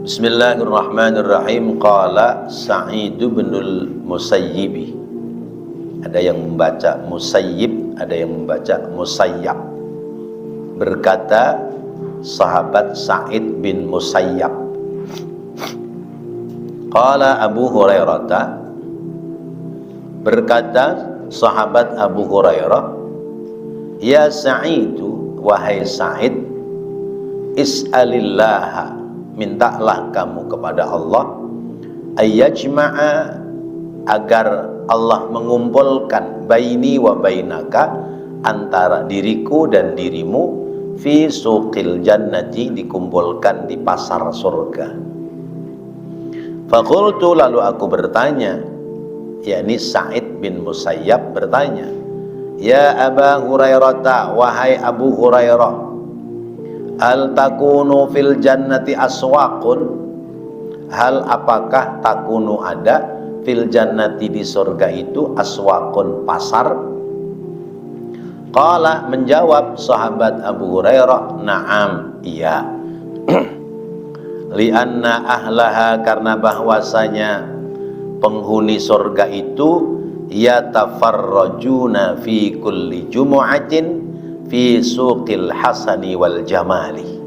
Bismillahirrahmanirrahim. Qala Sa'id bin al-Musayyib. Ada yang membaca Musayyib, ada yang membaca Musayyab. Berkata sahabat Sa'id bin Musayyab. Qala Abu Hurairah. Berkata sahabat Abu Hurairah, ya Sa'idu, wahai Sa'id, is'alillaha, mintalah kamu kepada Allah, ayyajma'a, agar Allah mengumpulkan baini wa bainaka, antara diriku dan dirimu, fi suqil jannati, dikumpulkan di pasar surga. Faqultu, lalu aku bertanya, yakni Sa'id bin Musayyab bertanya, ya Aba Hurairah, wahai Abu Hurairah, hal takunu fil jannati aswaqun, hal apakah takunu ada fil jannati, di surga itu, aswaqun, pasar? Qala, menjawab sahabat Abu Hurairah, na'am, iya. Lianna ahlaha, karena bahwasanya penghuni surga itu yatafarrajuna fi kulli jumu'atin fi suqil hasani wal jamali,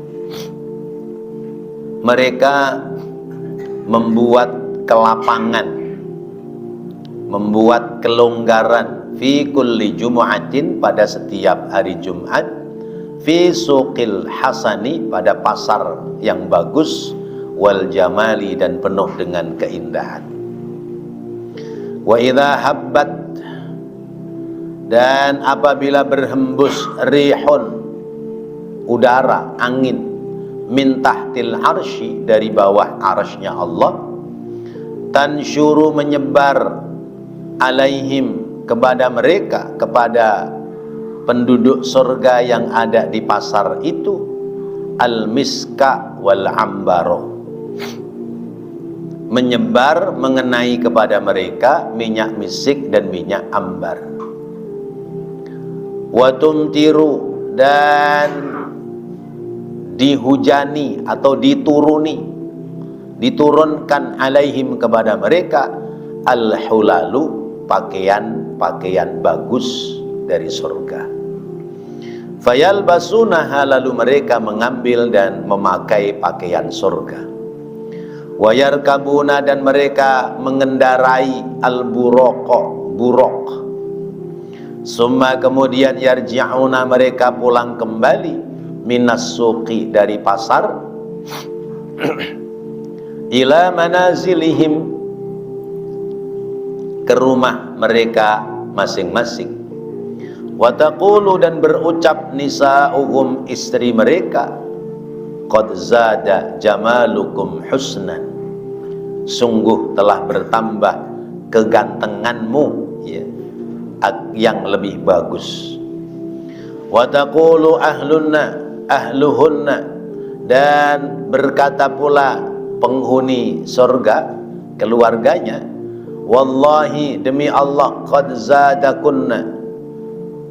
mereka membuat kelapangan, membuat kelonggaran, fi kulli jumu'atin, pada setiap hari Jumat, fi suqil hasani, pada pasar yang bagus, wal jamali, dan penuh dengan keindahan. Wa idza habbat, dan apabila berhembus rihun, udara, angin, min tahtil arsy, dari bawah arsy-Nya Allah, tansyuru, menyebar, alaihim, kepada mereka, kepada penduduk surga yang ada di pasar itu, al-miska wal ambaro, menyebar, mengenai kepada mereka minyak misik dan minyak ambar. Wa tumtiru, dan dihujani atau diturunkan alaihim, kepada mereka, al-hulalu, pakaian-pakaian bagus dari surga. Fayalbasunaha, lalu mereka mengambil dan memakai pakaian surga. Wayarkabuna, dan mereka mengendarai al-buraq, buraq. Summa, kemudian yarji'una, mereka pulang kembali, minas suqi, dari pasar, ila manazilihim, ke rumah mereka masing-masing. Wa taqulu, dan berucap nisa'uhum, istri mereka, qad zada jamalukum husnan, sungguh telah bertambah kegantenganmu, ya, yang lebih bagus. Wa taqulu ahluhunna, dan berkata pula penghuni surga, keluarganya, wallahi, demi Allah, qad zadakunna.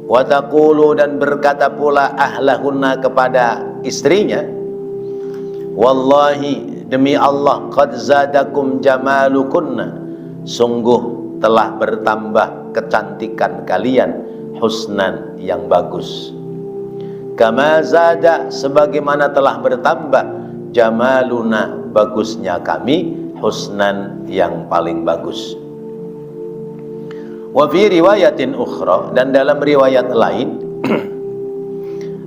Wa taqulu, dan berkata pula ahlahunna, kepada istrinya, wallahi, demi Allah, qad zadakum jamalukunna, sungguh telah bertambah kecantikan kalian, husnan, yang bagus. Kama zada, sebagaimana telah bertambah, jamaluna, bagusnya kami, husnan, yang paling bagus. Wa fi riwayatin ukhra, dan dalam riwayat lain,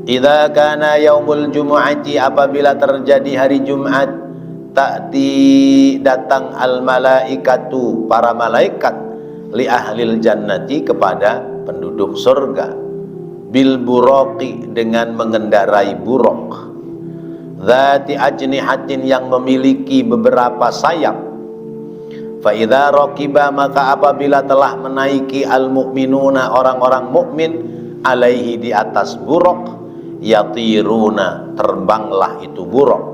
idza kana yaumul jumu'ati, apabila terjadi hari Jumat, ta'ti, datang al malaikatu, para malaikat, li ahlil jannati, kepada penduduk surga, bil buraqi, dengan mengendarai buraq, dzati ajnihatin, yang memiliki beberapa sayap. Fa idza raqiba, maka apabila telah menaiki al mu'minuna, orang-orang mukmin, alaihi, di atas buraq, yatiruna, terbanglah itu buraq.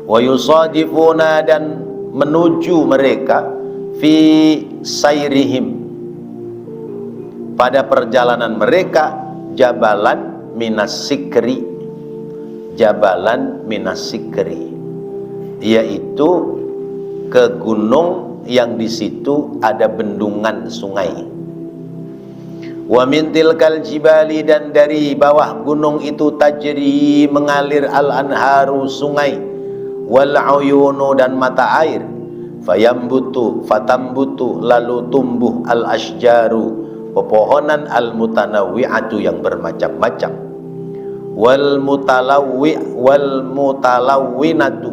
Wa yusadifuna, dan menuju mereka, fi sayrihim, pada perjalanan mereka, jabalan minas sikri, jabalan minas sikri, yaitu ke gunung yang di situ ada bendungan sungai. Wa min tilkal jibali, dan dari bawah gunung itu tajri mengalir al-anharu sungai, wal uyunu dan mata air, fatambutu lalu tumbuh al-asjaru pepohonan al-mutanawwi'atu yang bermacam-macam, wal mutalawwinatu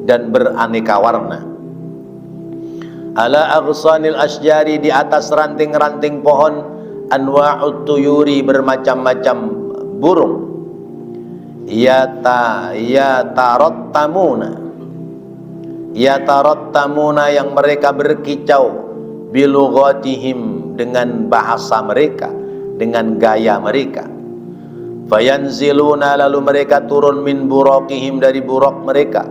dan beraneka warna, ala aghsanil asjari di atas ranting-ranting pohon, anwa'ut tuyuri bermacam-macam burung, yatarattamuna yang mereka berkicau, bilughatihim dengan bahasa mereka, dengan gaya mereka, fayanziluna lalu mereka turun min buraqihim dari buraq mereka,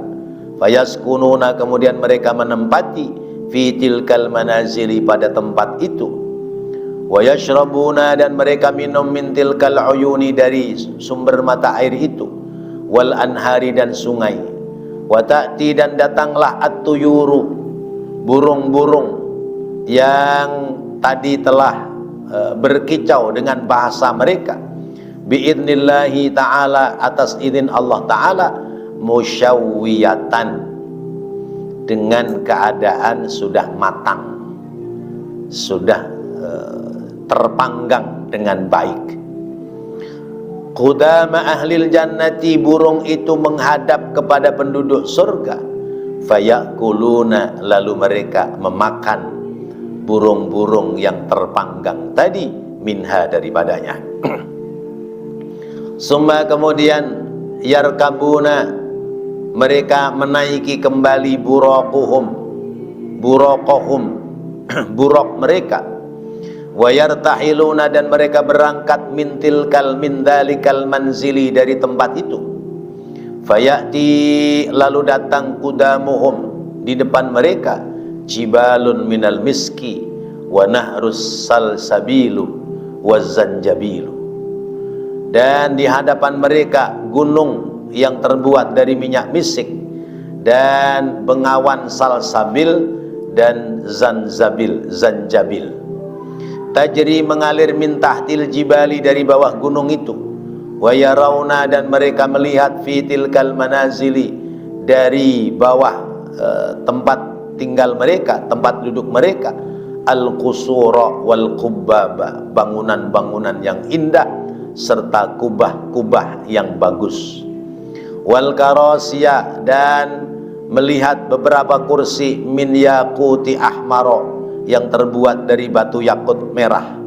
fayaskununa kemudian mereka menempati fi tilkal manazili pada tempat itu, wa yashrabuna dan mereka minum min tilkal uyuni dari sumber mata air itu, wal anhari dan sungai, wa ta'ti dan datanglah at-tuyuru burung-burung yang tadi telah berkicau dengan bahasa mereka, biidnillahi ta'ala atas izin Allah ta'ala, musyawwiyatan dengan keadaan sudah matang, sudah terpanggang dengan baik. Qudama ahlil jannati, burung itu menghadap kepada penduduk surga, fayakuluna lalu mereka memakan burung-burung yang terpanggang tadi, minha daripadanya. Summa kemudian yarkabuna mereka menaiki kembali buraqahum buraq mereka, wa yartahiluna dan mereka berangkat min dalikal manzili dari tempat itu, fayati lalu datang kudamuhum di depan mereka, jibalun minal miski wa nahrus salsabilu wa zanjabilu, dan di hadapan mereka gunung yang terbuat dari minyak misik dan bengawan salsabil dan zanjabil, tajri mengalir min tahtil jibali dari bawah gunung itu, wa yarawna dan mereka melihat fi tilkal manazili dari bawah tempat tinggal mereka, tempat duduk mereka, al-qusura wal qubbaba bangunan-bangunan yang indah serta kubah-kubah yang bagus, wal karasiyah dan melihat beberapa kursi min yaquti ahmaro yang terbuat dari batu yakut merah,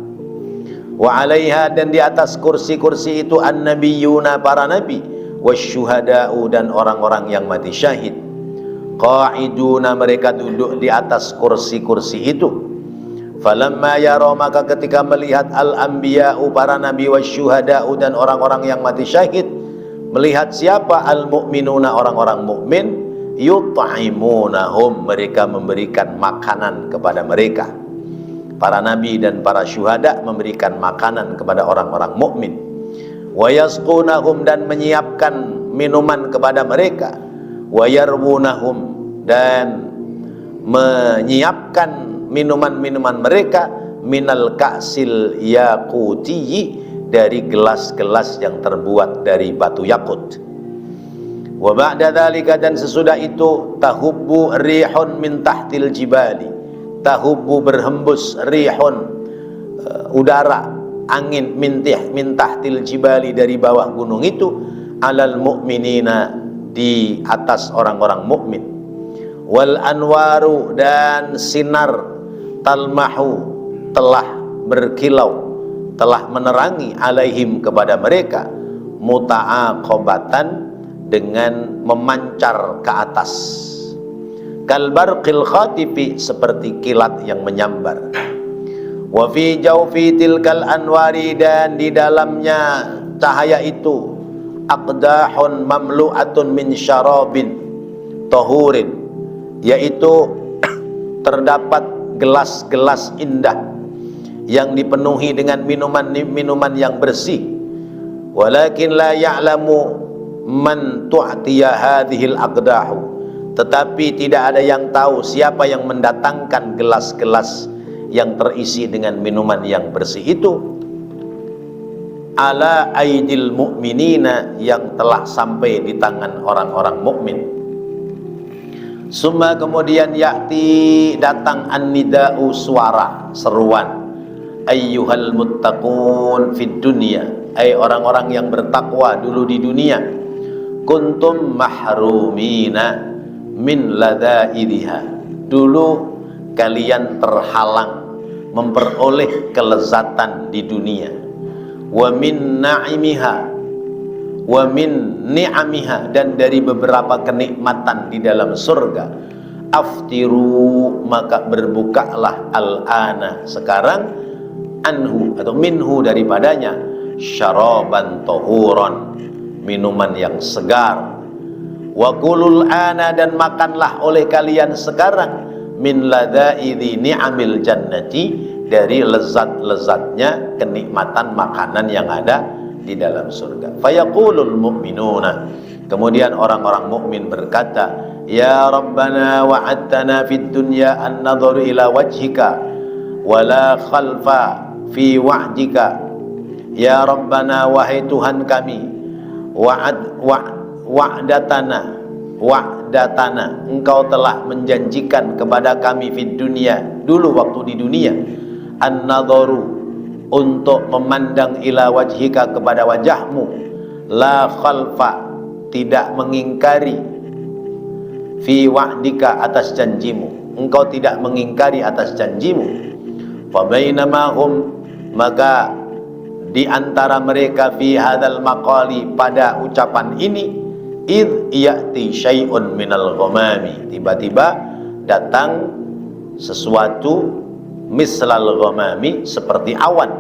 wa alaiha dan di atas kursi-kursi itu an-nabiyuna para nabi, wasyuhada'u dan orang-orang yang mati syahid, qa'iduna mereka duduk di atas kursi-kursi itu, falamma yara maka ketika melihat al-anbiya'u para nabi, wasyuhada'u dan orang-orang yang mati syahid, melihat siapa? Al-mu'minuna orang-orang mukmin, yut'imunahum mereka memberikan makanan kepada mereka. Para nabi dan para syuhada memberikan makanan kepada orang-orang mukmin. Wa yasqunahum dan menyiapkan minuman kepada mereka. Wa yarwunahum dan menyiapkan minuman-minuman mereka minal ka'sil yaqutiyyi dari gelas-gelas yang terbuat dari batu yakut. Wa ba'da dzalika dan sesudah itu tahubbu rihun min tahtil jibali, tahubbu berhembus rihun udara angin min tahtil jibali dari bawah gunung itu, alal mu'minina di atas orang-orang mukmin, wal anwaru dan sinar talmahu telah berkilau, telah menerangi alaihim kepada mereka, muta'aqabatan dengan memancar ke atas, kalbarqil khatifi seperti kilat yang menyambar, wa fi jawfi tilkal anwari dan di dalamnya cahaya itu aqdahun mamlu'atun min syarabin tahurin, yaitu terdapat gelas-gelas indah yang dipenuhi dengan minuman-minuman yang bersih, walakin la ya'lamu man tu'tiya hadhil aqdahu, tetapi tidak ada yang tahu siapa yang mendatangkan gelas-gelas yang terisi dengan minuman yang bersih itu, ala aidil mu'minina, yang telah sampai di tangan orang-orang mukmin. Summa kemudian ya'ti, datang an-nida'u, suara seruan, ayyuhal muttaqun fid dunya, ay orang-orang yang bertakwa dulu di dunia, kuntum mahrumina min ladaidiha, dulu kalian terhalang memperoleh kelezatan di dunia, wa min na'imiha, wa min ni'amiha, dan dari beberapa kenikmatan di dalam surga. Aftiru, maka berbukalah al-ana, sekarang, anhu atau minhu, daripadanya, syaraban tahuran, minuman yang segar. Wa kulul ana, dan makanlah oleh kalian sekarang, min ladaidi ni'amil jannati, dari lezat-lezatnya kenikmatan makanan yang ada di dalam surga. Fayaqulul mu'minuna, kemudian orang-orang mukmin berkata, ya Rabbana wa'adtana fid dunya an nadhuru ila wajhika wala khalfa fi wa'dika. Ya Rabbana, wahai Tuhan kami, wa'datana, engkau telah menjanjikan kepada kami fid dunya, dulu waktu di dunia, an nadhuru, untuk memandang ila wajhika, kepada wajahmu, la khalfa, tidak mengingkari, fi wa'dika, atas janjimu, engkau tidak mengingkari atas janjimu. Fa bainamahum, maka di antara mereka, fi hadzal maqali, pada ucapan ini, id ya'ti syai'un minal ghamami, tiba-tiba datang sesuatu, mislal ghamami, seperti awan,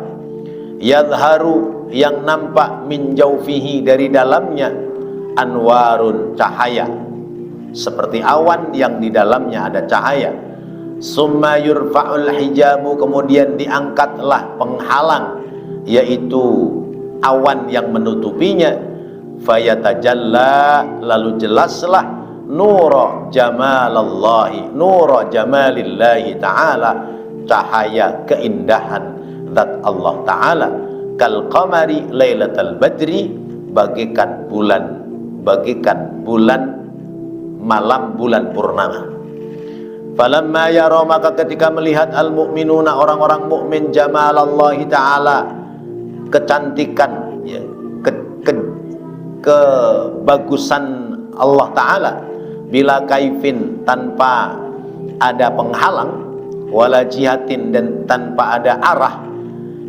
yadharu, yang nampak, min jaufihi, dari dalamnya, anwarun, cahaya, seperti awan yang di dalamnya ada cahaya. Summa yurfa'ul hijabu, kemudian diangkatlah penghalang, yaitu awan yang menutupinya. Fayatajalla, lalu jelaslah, nura jamalallahi, nura jamalillahi ta'ala, cahaya keindahan zat Allah Ta'ala, kal qamari lailatal badri, bagikan bulan malam bulan purnama. Falamma yara, maka ketika melihat al mu'minuna, orang-orang mukmin, jamalallahi ta'ala, kecantikan, ya, kebagusan Allah Ta'ala, bila kaifin, tanpa ada penghalang, wala jihatin, dan tanpa ada arah,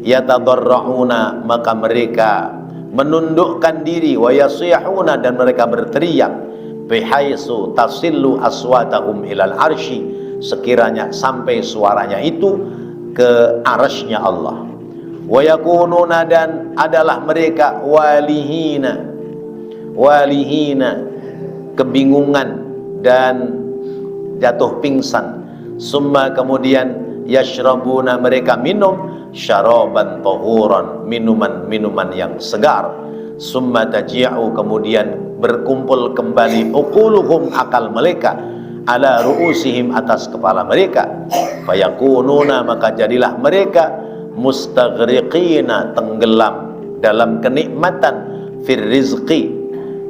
yatadarrauna, maka mereka menundukkan diri, wa yasihuna, dan mereka berteriak, bihaisu tasillu aswatahum ilal arsy, sekiranya sampai suaranya itu ke arsy-Nya Allah. Wa yakununa, dan adalah mereka walihina, kebingungan dan jatuh pingsan. Summa kemudian yashrabuna, mereka minum, syaraban tahuran, minuman yang segar. Summa taji'u, kemudian berkumpul kembali, uquluhum, akal mereka, ala ru'usihim, atas kepala mereka. Fayakununa, maka jadilah mereka, mustaghriqina, tenggelam dalam kenikmatan, fir rizqi,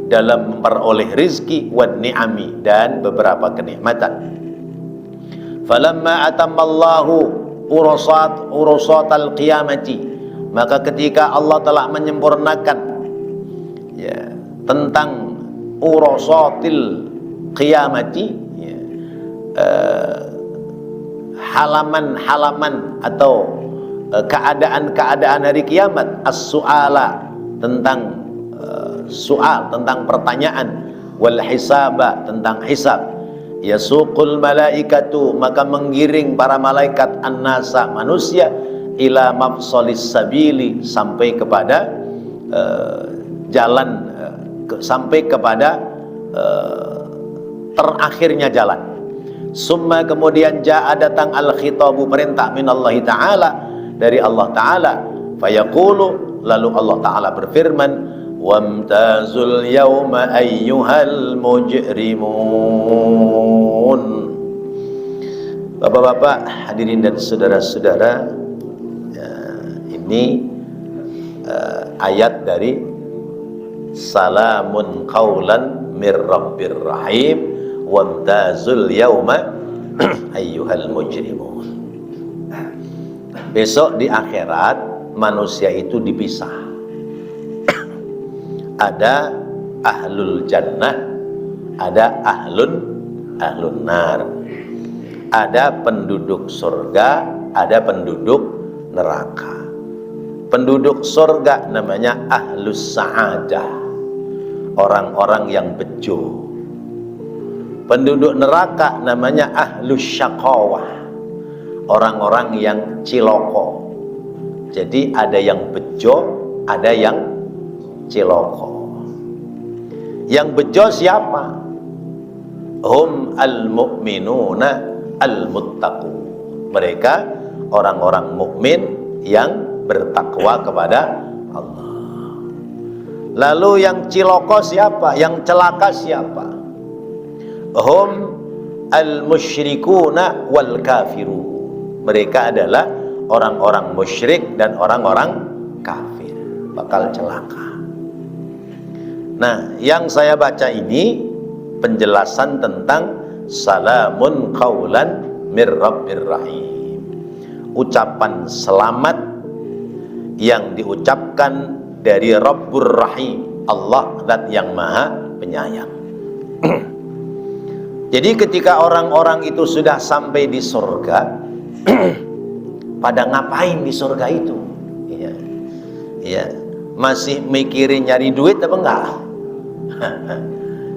dalam memperoleh rizki, wan ni'ami, dan beberapa kenikmatan. Falamma atammallahu urusatal qiyamati, maka ketika Allah telah menyempurnakan, ya, tentang urusatil qiyamati, ya, halaman-halaman atau keadaan-keadaan hari kiamat, as-su'ala, tentang soal, tentang pertanyaan, wal hisaba, tentang hisab, yasuqul malaikatu, maka menggiring para malaikat, an-nasa, manusia, ila mafsalis sabili, sampai kepada jalan, sampai kepada terakhirnya jalan. Summa kemudian ja'a, datang al-khitabu, perintah minallahi ta'ala, dari Allah Ta'ala. Fayaqulu, lalu Allah Ta'ala berfirman, wamtazul yawma ayyuhal mujrimun. Bapak-bapak, hadirin dan saudara-saudara, ya, ini ayat dari salamun qaulan mir rabbir rahim wamtazul yawma ayyuhal mujrimun. Besok di akhirat manusia itu dipisah. Ada ahlul jannah, ada ahlun nar. Ada penduduk surga, ada penduduk neraka. Penduduk surga namanya ahlus sa'adah, orang-orang yang bejo. Penduduk neraka namanya ahlus syaqawah, orang-orang yang ciloko. Jadi ada yang bejo, ada yang ciloko. Yang bejo siapa? Hum al-mu'minuna al-muttaqun. Mereka orang-orang mukmin yang bertakwa kepada Allah. Lalu yang ciloko siapa? Yang celaka siapa? Hum al-musyrikuna wal kafirun. Mereka adalah orang-orang musyrik dan orang-orang kafir, bakal celaka. Nah, yang saya baca ini penjelasan tentang salamun qaulan mir rabbir rahim, ucapan selamat yang diucapkan dari Rabbur Rahim, Allah zat yang maha penyayang. Jadi ketika orang-orang itu sudah sampai di surga, pada ngapain di surga itu? Ya, ya, masih mikirin nyari duit apa enggak?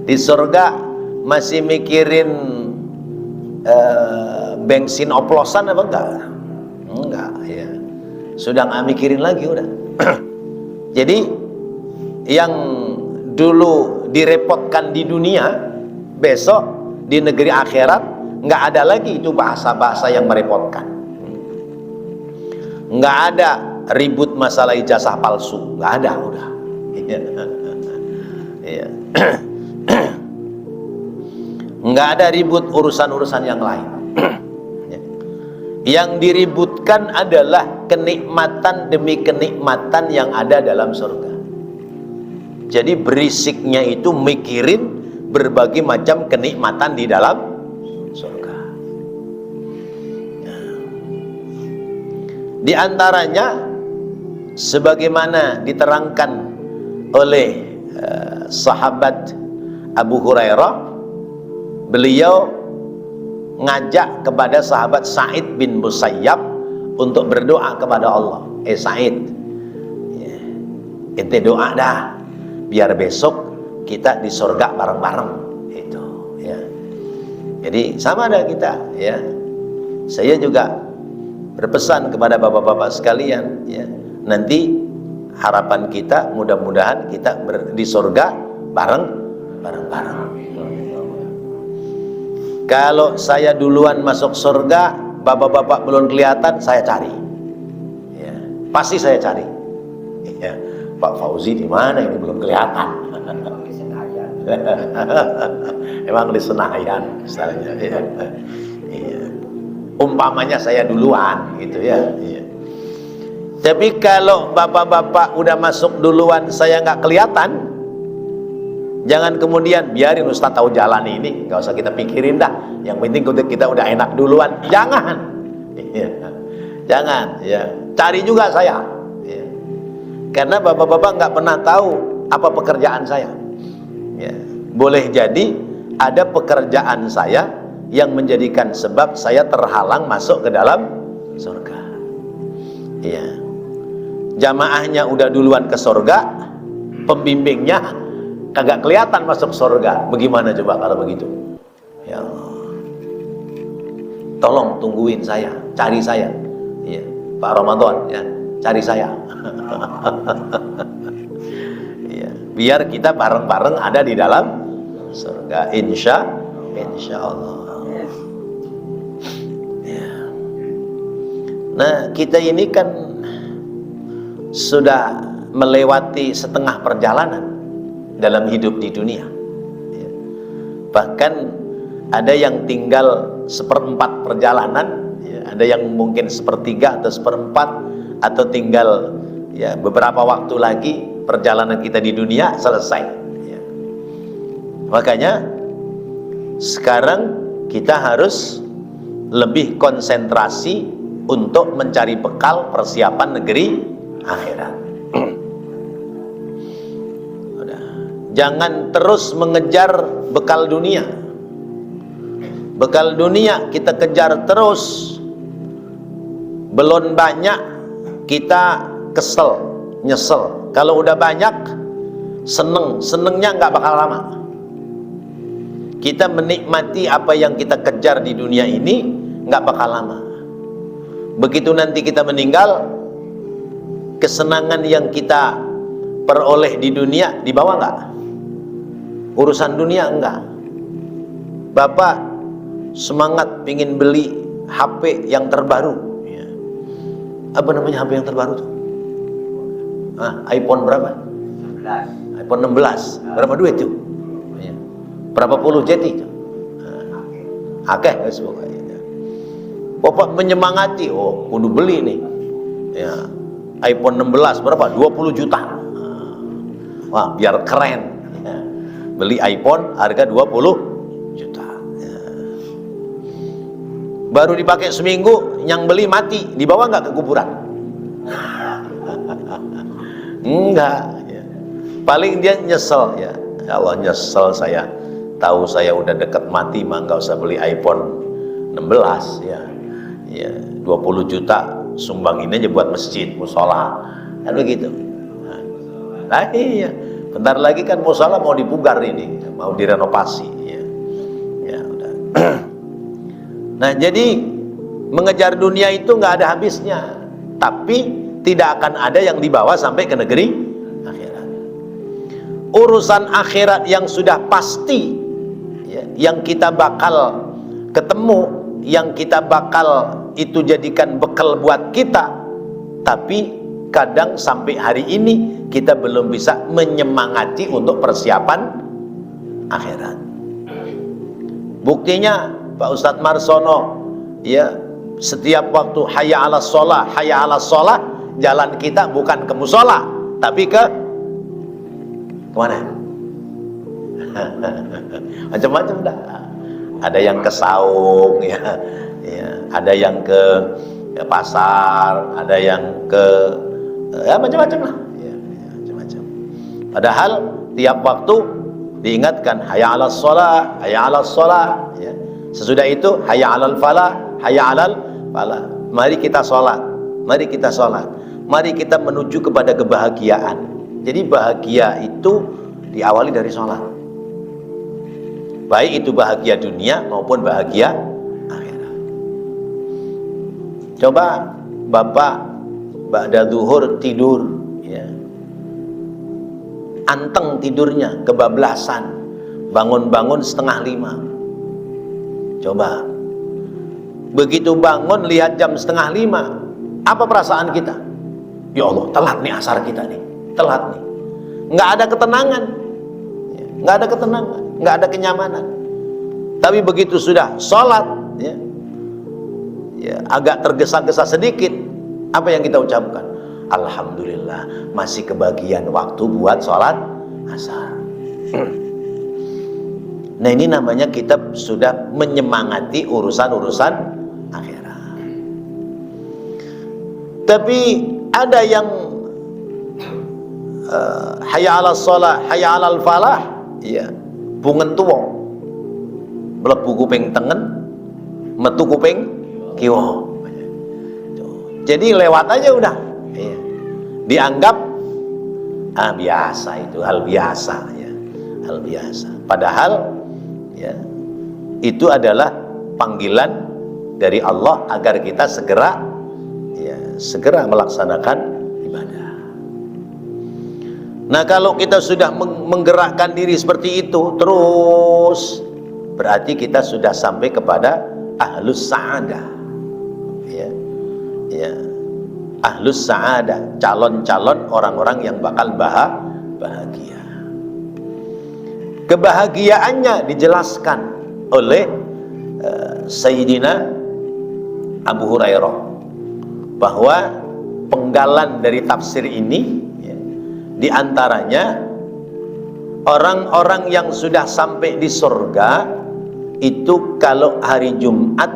Di surga masih mikirin bensin oplosan apa enggak? Enggak, ya. Sudah nggak mikirin lagi udah. Jadi yang dulu direpotkan di dunia, besok di negeri akhirat nggak ada lagi itu bahasa-bahasa yang merepotkan. Nggak ada ribut masalah ijazah palsu, nggak ada udah. Iya. Nggak ada ribut urusan-urusan yang lain. Yang diributkan adalah kenikmatan demi kenikmatan yang ada dalam surga. Jadi berisiknya itu mikirin berbagai macam kenikmatan di dalam surga. Di antaranya sebagaimana diterangkan oleh sahabat Abu Hurairah, beliau ngajak kepada sahabat Sa'id bin Musayyab untuk berdoa kepada Allah. Sa'id, ya, ente doa dah biar besok kita di surga bareng-bareng itu, ya. Jadi sama ada kita, ya. Saya juga berpesan kepada bapak-bapak sekalian, ya. Nanti harapan kita mudah-mudahan kita di surga bareng-bareng. Kalau saya duluan masuk surga, bapak-bapak belum kelihatan, saya cari. Ya, pasti saya cari. Ya, Pak Fauzi di mana ini belum kelihatan? Emang di Senayan, misalnya. Ya. Ya. Umpamanya saya duluan, gitu ya. Ya. Tapi kalau bapak-bapak udah masuk duluan, saya nggak kelihatan. Jangan kemudian biarin Ustaz tahu jalan ini, nggak usah kita pikirin dah. Yang penting kita udah enak duluan. Jangan, ya. Jangan, ya. Cari juga saya, ya. Karena bapak-bapak nggak pernah tahu apa pekerjaan saya. Ya. Boleh jadi ada pekerjaan saya yang menjadikan sebab saya terhalang masuk ke dalam surga. Ya. Jamaahnya udah duluan ke surga, pembimbingnya kagak kelihatan masuk surga. Bagaimana coba kalau begitu? Ya Allah, tolong tungguin saya, cari saya, ya. Pak Ramadan, ya, cari saya. Ya, biar kita bareng-bareng ada di dalam surga, insya Allah. Ya. Nah, kita ini kan sudah melewati setengah perjalanan dalam hidup di dunia. Ya. Bahkan ada yang tinggal seperempat perjalanan, ya. Ada yang mungkin sepertiga atau seperempat, atau tinggal ya beberapa waktu lagi perjalanan kita di dunia selesai. Ya. Makanya sekarang kita harus lebih konsentrasi untuk mencari bekal persiapan negeri akhirat. Jangan terus mengejar bekal dunia. Bekal dunia kita kejar terus, belum banyak kita kesel, nyesel. Kalau udah banyak, senengnya nggak bakal lama. Kita menikmati apa yang kita kejar di dunia ini nggak bakal lama. Begitu nanti kita meninggal, kesenangan yang kita peroleh di dunia dibawa nggak? Urusan dunia enggak. Bapak semangat pingin beli HP yang terbaru, ya. Apa namanya HP yang terbaru tuh? iPhone berapa? 16. iPhone 16. Berapa duit tuh? Ya. Berapa puluh jeti tuh? Akeh pokoknya. Bapak menyemangati, oh kudu beli nih. Ya. iPhone 16 berapa? 20 juta. Wah, biar keren. Ya. Beli iPhone harga 20 juta. Ya. Baru dipakai seminggu, yang beli mati, dibawa nggak ke kuburan? Enggak. Ya. Paling dia nyesel, ya. Ya Allah, nyesel saya. Tahu saya udah deket mati, mah nggak usah beli iPhone 16, ya. Ya, 20 juta sumbangin aja buat masjid, musola, kan begitu. Nah, iya. Bentar lagi kan musola mau dipugar ini, mau direnovasi, ya. Ya udah. Nah, jadi mengejar dunia itu nggak ada habisnya, tapi tidak akan ada yang dibawa sampai ke negeri akhirat. Urusan akhirat yang sudah pasti, ya, yang kita bakal ketemu, yang kita bakal itu jadikan bekal buat kita, tapi kadang sampai hari ini kita belum bisa menyemangati untuk persiapan akhirat. Buktinya Pak Ustadz Marsono, ya, setiap waktu hayya 'alas shalah, hayya 'alas shalah, jalan kita bukan ke musola, tapi ke mana? Macam-macam dah. Ada yang ke saung, ya, ya. Ada yang ke pasar, ada yang ke ya macam-macam lah, ya, ya, macam-macam. Padahal tiap waktu diingatkan hayya 'alas shalah, hayya 'alas shalah, ya. Sesudah itu hayya 'alal falah, hayya 'alal falah. Mari kita sholat, mari kita sholat, mari kita menuju kepada kebahagiaan. Jadi bahagia itu diawali dari sholat, baik itu bahagia dunia maupun bahagia akhirat. Coba Bapak ba'da zuhur tidur, ya, anteng tidurnya, kebablasan, bangun-bangun 4:30. Coba begitu bangun lihat jam 4:30, apa perasaan kita? Ya Allah, telat nih asar kita nih, telat nih. Nggak ada ketenangan, ya, nggak ada ketenangan, nggak ada kenyamanan. Tapi begitu sudah sholat, ya, ya, agak tergesa-gesa sedikit, apa yang kita ucapkan? Alhamdulillah, masih kebagian waktu buat sholat asar. Nah, ini namanya kita sudah menyemangati urusan-urusan akhirat. Tapi ada yang hayya 'alas shalah, hayya 'alal falah, ya, bungen tuwa, mlebu kuping tengen, metu kuping kiwa. Jadi lewat aja udah, ya. Dianggap biasa, itu hal biasa, ya, hal biasa. Padahal, ya, itu adalah panggilan dari Allah agar kita segera, ya, segera melaksanakan ibadah. Nah, kalau kita sudah menggerakkan diri seperti itu terus, berarti kita sudah sampai kepada ahlus sa'adah, ya, ya. ahlus sa'adah, calon-calon orang-orang yang bakal bahagia. Kebahagiaannya dijelaskan oleh Sayyidina Abu Hurairah, bahwa penggalan dari tafsir ini ya, diantaranya orang-orang yang sudah sampai di surga itu kalau hari Jumat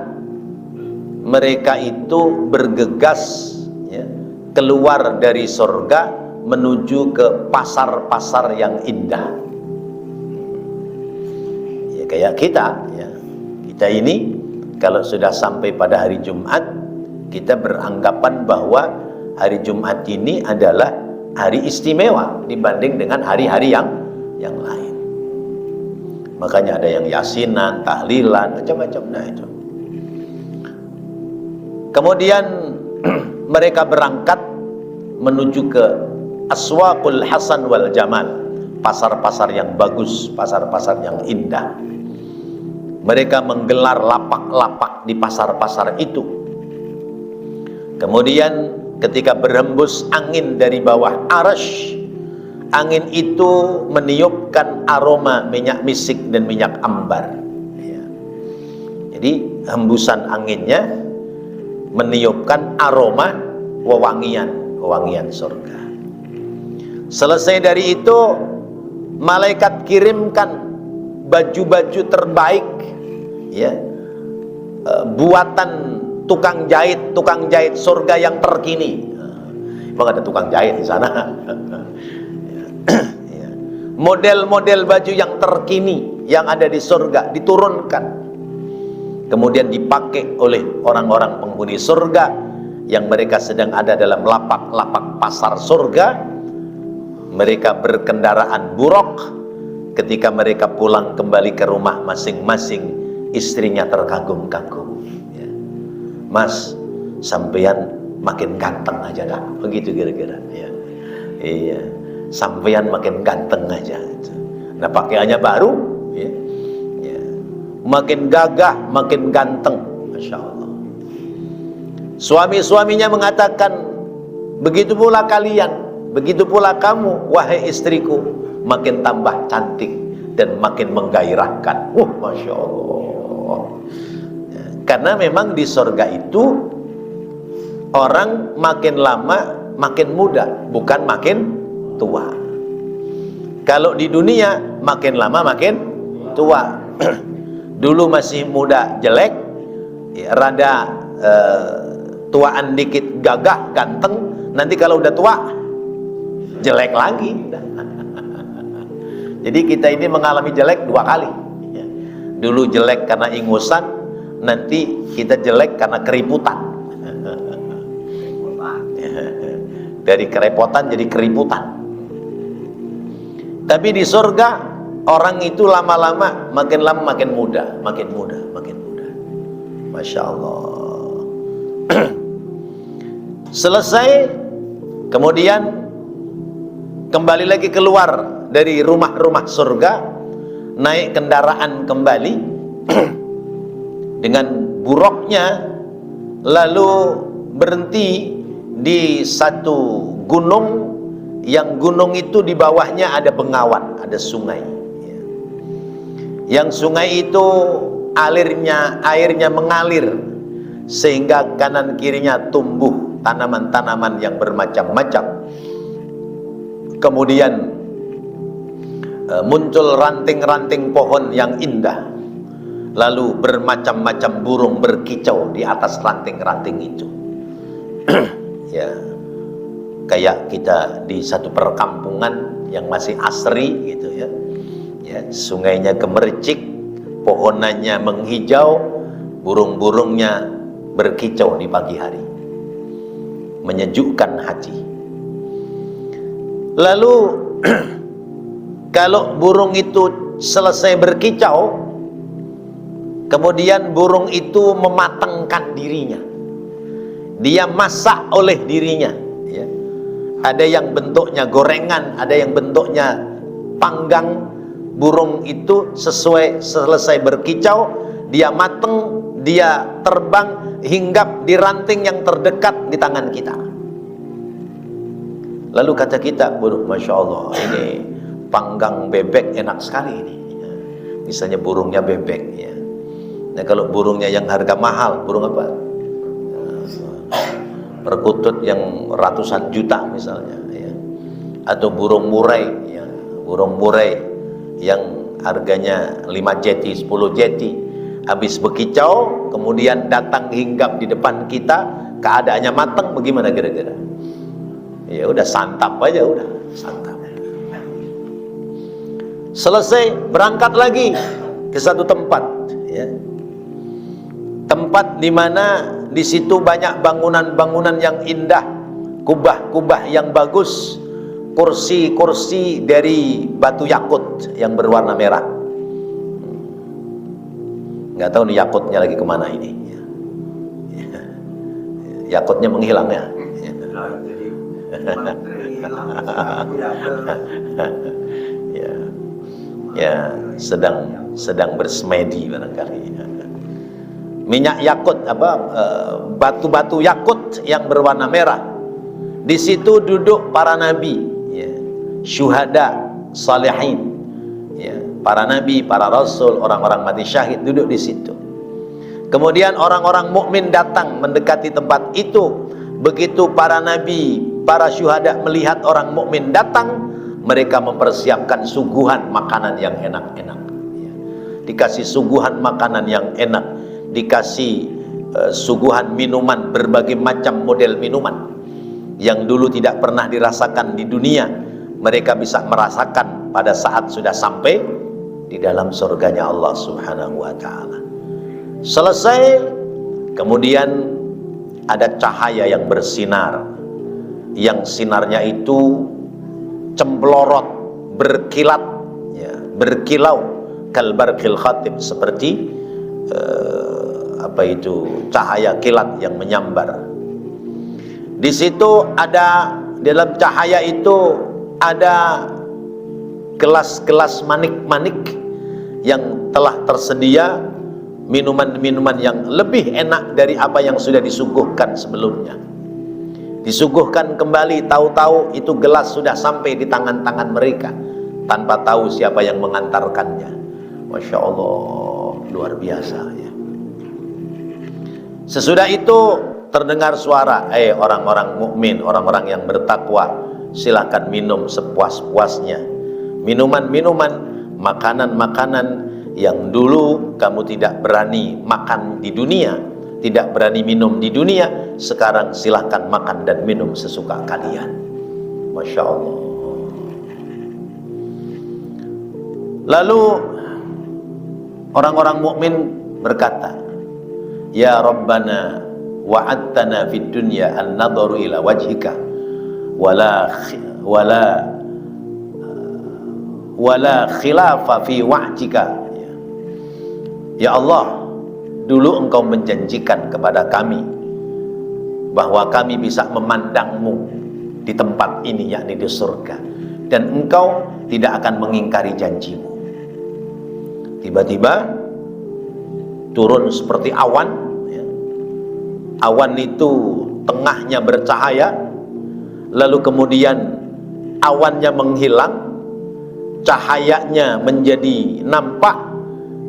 mereka itu bergegas ya, keluar dari surga menuju ke pasar-pasar yang indah. Ya kayak kita ya. Kita ini kalau sudah sampai pada hari Jumat, kita beranggapan bahwa hari Jumat ini adalah hari istimewa dibanding dengan hari-hari yang lain. Makanya ada yang yasinan, tahlilan, macam-macam. Nah itu. Kemudian mereka berangkat menuju ke Aswaqul Hasan wal Jamal, pasar-pasar yang bagus, pasar-pasar yang indah. Mereka menggelar lapak-lapak di pasar-pasar itu. Kemudian ketika berhembus angin dari bawah arasy, angin itu meniupkan aroma minyak misik dan minyak ambar ya. Jadi hembusan anginnya meniupkan aroma wewangian surga. Selesai dari itu, malaikat kirimkan baju-baju terbaik ya, buatan tukang jahit surga yang terkini. Emang ada tukang jahit di sana. Model-model baju yang terkini yang ada di surga diturunkan, kemudian dipakai oleh orang-orang penghuni surga yang mereka sedang ada dalam lapak-lapak pasar surga. Mereka berkendaraan buruk. Ketika mereka pulang kembali ke rumah masing-masing, istrinya terkagum-kagum ya. Mas, sampean makin ganteng aja dah, begitu kira-kira ya. Iya, sampean makin ganteng aja gitu. Nah pakaiannya baru ya. Ya. Makin gagah, makin ganteng, Masya Allah. Suami-suaminya mengatakan, begitu pula kalian, begitu pula kamu, wahai istriku, makin tambah cantik dan makin menggairahkan. Masya Allah. Ya, karena memang di surga itu orang makin lama makin muda, bukan makin tua. Kalau di dunia makin lama makin tua. Dulu masih muda jelek, ya, rada tuaan dikit gagah ganteng, nanti kalau udah tua jelek lagi. Jadi kita ini mengalami jelek dua kali ya. Dulu jelek karena ingusan, nanti kita jelek karena keriputan. Dari kerepotan jadi keriputan. Tapi di surga orang itu lama-lama makin lama makin muda, makin muda, makin muda. Masya Allah. Selesai, kemudian kembali lagi keluar dari rumah-rumah surga, naik kendaraan kembali dengan buruknya, lalu berhenti di satu gunung, yang gunung itu di bawahnya ada bengawan, ada sungai ya. Yang sungai itu airnya mengalir sehingga kanan kirinya tumbuh tanaman-tanaman yang bermacam-macam. Kemudian muncul ranting-ranting pohon yang indah, lalu bermacam-macam burung berkicau di atas ranting-ranting itu. Ya, kayak kita di satu perkampungan yang masih asri gitu ya. Ya, sungainya gemercik, pohonannya menghijau, burung-burungnya berkicau di pagi hari, menyejukkan hati. Lalu kalau burung itu selesai berkicau, kemudian burung itu mematangkan dirinya, dia masak oleh dirinya ya. Ada yang bentuknya gorengan, ada yang bentuknya panggang. Burung itu selesai berkicau, dia mateng, dia terbang hinggap di ranting yang terdekat di tangan kita. Lalu kata kita, waduh, Masya Allah, ini panggang bebek enak sekali ini. Misalnya burungnya bebek, ya. Nah, kalau burungnya yang harga mahal, burung apa? Perkutut yang ratusan juta misalnya, ya. Atau burung murai, ya. Burung murai yang harganya 5 jeti, 10 jeti. Habis bekicau, kemudian datang hinggap di depan kita, keadaannya matang, bagaimana kira-kira? Ya udah, santap aja, udah santap. Selesai, berangkat lagi ke satu tempat, ya. Tempat di mana di situ banyak bangunan-bangunan yang indah, kubah-kubah yang bagus, kursi-kursi dari batu yakut yang berwarna merah. Nggak tahu nih yakutnya lagi kemana ini. Yakutnya menghilang, ya. Ya, sedang bersemedi barangkali. Minyak yakut, batu-batu yakut yang berwarna merah. Di situ duduk para nabi, ya, syuhada, salihin, ya, para nabi, para rasul, orang-orang mati syahid duduk di situ. Kemudian orang-orang mukmin datang mendekati tempat itu. Begitu para nabi, para syuhada melihat orang mukmin datang, mereka mempersiapkan suguhan makanan yang enak-enak, ya. Dikasih suguhan makanan yang enak, dikasih suguhan minuman, berbagai macam model minuman yang dulu tidak pernah dirasakan di dunia. Mereka bisa merasakan pada saat sudah sampai di dalam surganya Allah Subhanahu wa ta'ala. Selesai, kemudian ada cahaya yang bersinar, yang sinarnya itu cemplorot, berkilat, ya, berkilau, kalbarqil khatib, seperti cahaya kilat yang menyambar. Di situ ada, dalam cahaya itu ada gelas-gelas manik-manik yang telah tersedia, minuman-minuman yang lebih enak dari apa yang sudah disuguhkan sebelumnya. Disuguhkan kembali, tahu-tahu itu gelas sudah sampai di tangan-tangan mereka tanpa tahu siapa yang mengantarkannya. Masya Allah, luar biasa, ya. Sesudah itu terdengar suara, orang-orang mukmin, orang-orang yang bertakwa, silakan minum sepuas-puasnya. Minuman-minuman, makanan-makanan yang dulu kamu tidak berani makan di dunia, tidak berani minum di dunia, sekarang silahkan makan dan minum sesuka kalian. Masya Allah. Lalu orang-orang mukmin berkata, ya Rabbana wa'adtana fid dunya an nadharu ila wajhika wala khilafa fi wa'dika. Ya Allah, dulu engkau menjanjikan kepada kami bahwa kami bisa memandangmu di tempat ini, yakni di surga, dan engkau tidak akan mengingkari janjimu. Tiba-tiba turun seperti awan, ya. Awan itu tengahnya bercahaya, lalu kemudian awannya menghilang, cahayanya menjadi nampak,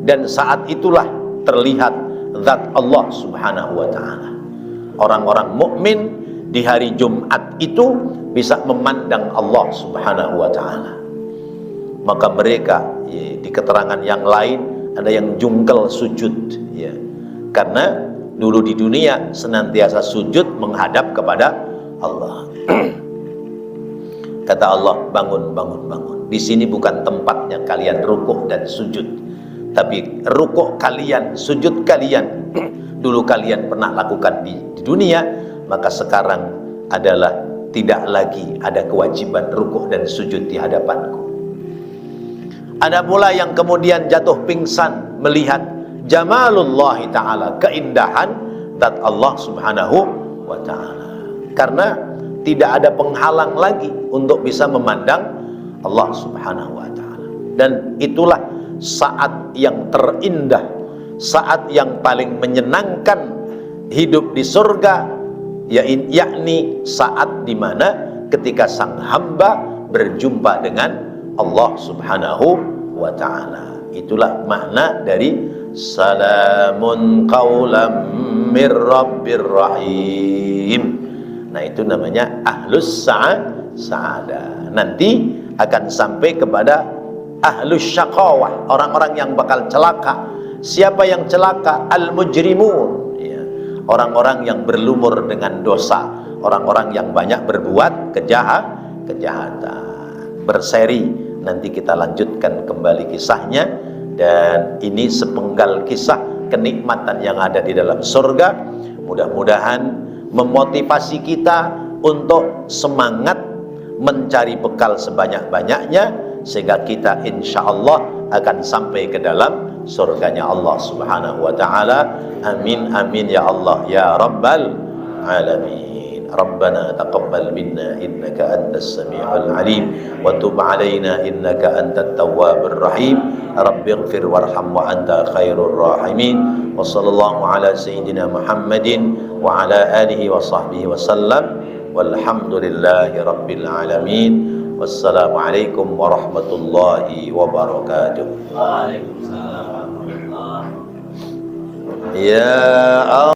dan saat itulah terlihat zat Allah Subhanahu wa ta'ala. Orang-orang mukmin di hari Jumat itu bisa memandang Allah Subhanahu wa ta'ala. Maka mereka, ya, di keterangan yang lain ada yang jungkel sujud, ya, karena dulu di dunia senantiasa sujud menghadap kepada Allah. Kata Allah, bangun, bangun, bangun. Di sini bukan tempatnya kalian rukuk dan sujud, tapi rukuk kalian, sujud kalian dulu kalian pernah lakukan di dunia, maka sekarang adalah tidak lagi ada kewajiban rukuk dan sujud di hadapanku. Ada pula yang kemudian jatuh pingsan melihat jamalullah ta'ala, keindahan zat Allah Subhanahu wa ta'ala, karena tidak ada penghalang lagi untuk bisa memandang Allah Subhanahu wa ta'ala. Dan itulah saat yang terindah, saat yang paling menyenangkan hidup di surga, yakni saat dimana ketika sang hamba berjumpa dengan Allah Subhanahu wa ta'ala. Itulah makna dari salamun qaulam mir rabbir rahim. Nah, itu namanya ahlus sa'adah. Nanti akan sampai kepada ahlus syaqawah, orang-orang yang bakal celaka. Siapa yang celaka? Al-mujrimun, ya. Orang-orang yang berlumur dengan dosa, orang-orang yang banyak berbuat kejahatan. Berseri. Nanti kita lanjutkan kembali kisahnya, dan ini sepenggal kisah kenikmatan yang ada di dalam surga. Mudah-mudahan memotivasi kita untuk semangat mencari bekal sebanyak-banyaknya, sehingga kita insya Allah akan sampai ke dalam surganya Allah Subhanahu wa ta'ala. Amin amin ya Allah ya Rabbal Alamin. Rabbana taqabbal minna innaka antas sami'ul alim wa tub alaina innaka antat tawwabur rahim. Rabbighfir warham wa anta khairur rahimin. Wa sallallahu ala sayyidina Muhammadin wa ala alihi wa sahbihi wa sallam. Walhamdulillahi rabbil alamin. Wassalamu alaikum warahmatullahi wabarakatuh. Waalaikumsalam warahmatullahi wabarakatuh. Ya